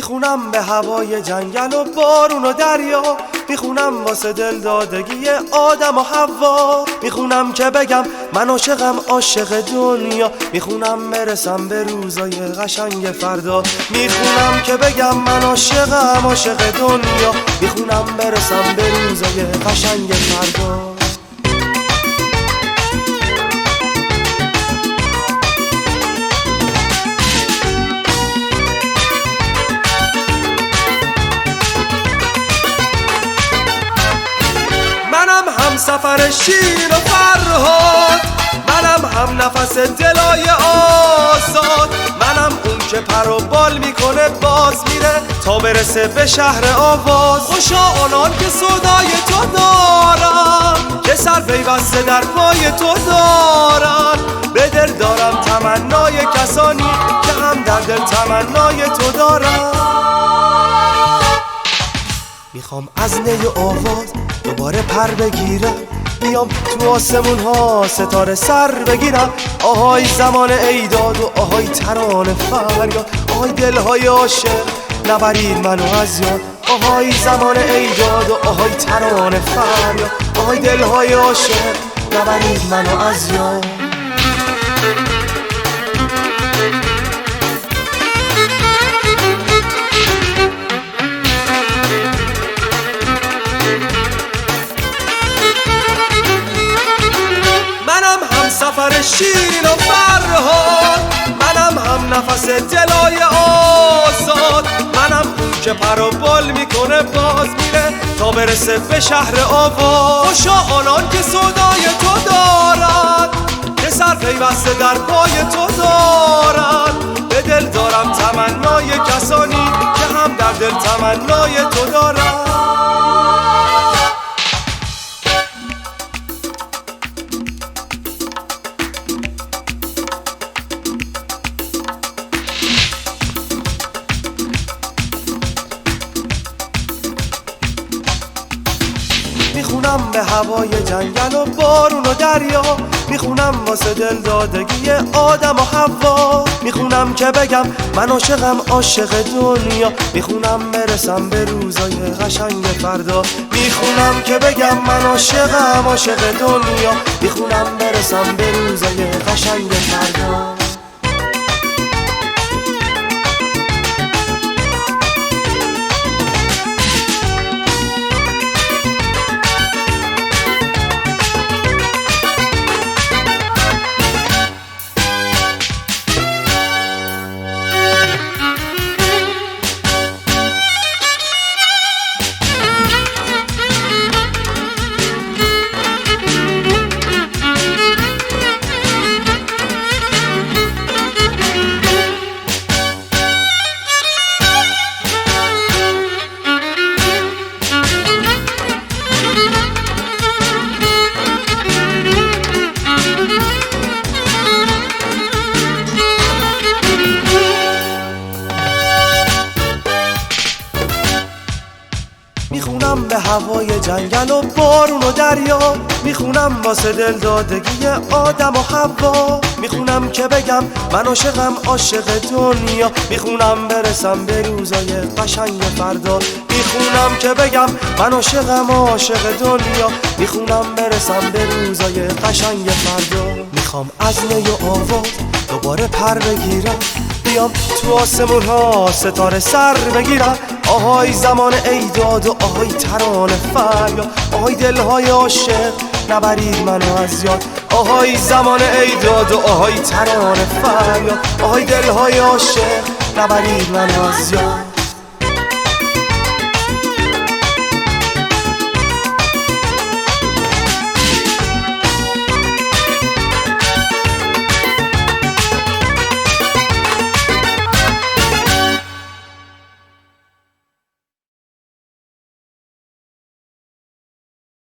میخونم به هوای جنگل و بارون و دریا، میخونم واسه دل دادگی آدم و حوا، میخونم که بگم من عاشقم عاشق دنیا، میخونم برسم به روزای قشنگ فردا، میخونم که بگم من عاشقم عاشق دنیا، میخونم برسم به روزای قشنگ فردا. هم سفر شیر و فرهاد، منم هم نفس دلای آزاد، منم اون که پر و بال میکنه باز میره تا برسه به شهر آواز. خوشا آنان که صدای تو دارن، که سر پیوسته در پای تو دارن، به دل دارم تمنای کسانی که هم در دل تمنای تو دارن. میخوام از نی آواز دوباره پر بگیرم، بیام تو آسمون ها ستاره سر بگیرم. آهای زمان ایداد و آهای ترانه فریاد، آهای دلهای عاشق نبرید منو از یاد. آهای زمان ایداد و آهای ترانه فریاد، آهای دلهای عاشق نبرید منو از یاد. سفر شیرین و فرهاد، منم هم نفس دلای آزاد، منم اون که پر و بال میکنه باز میره تا برسه به شهر آواز. خوشا آنان که صدای تو دارن، که سر پیوسته در پای تو دارن، به دل دارم تمنای کسانی که هم در دل تمنای تو دارن. میخونم به هوای جنگل و بارون و دریا، میخونم واسه دل دادگی آدم و حوا، میخونم که بگم من عاشقم عاشق دنیا، میخونم برسم به روزای قشنگ فردا، میخونم که بگم من عاشقم عاشق دنیا، میخونم برسم به روزای قشنگ فردا. میخونم به هوای جنگل و بارون و دریا، میخونم واسه دل دادگی آدم و حوا، میخونم که بگم من عاشقم عاشق دنیا، میخونم برسم به روزای قشنگ فردا، میخونم که بگم من عاشقم عاشق دنیا، میخونم برسم به روزای قشنگ فردا. میخوام از نی و آواز دوباره پر بگیرم، بیام تو آسمون ها ستاره سر بگیرم. آهای زمان ایداد و آهای ترانه فریاد، آهای دلهای عاشق نبرید منو از یاد. آهای زمان ایداد و آهای ترانه فریاد، آهای دلهای عاشق نبرید منو از یاد.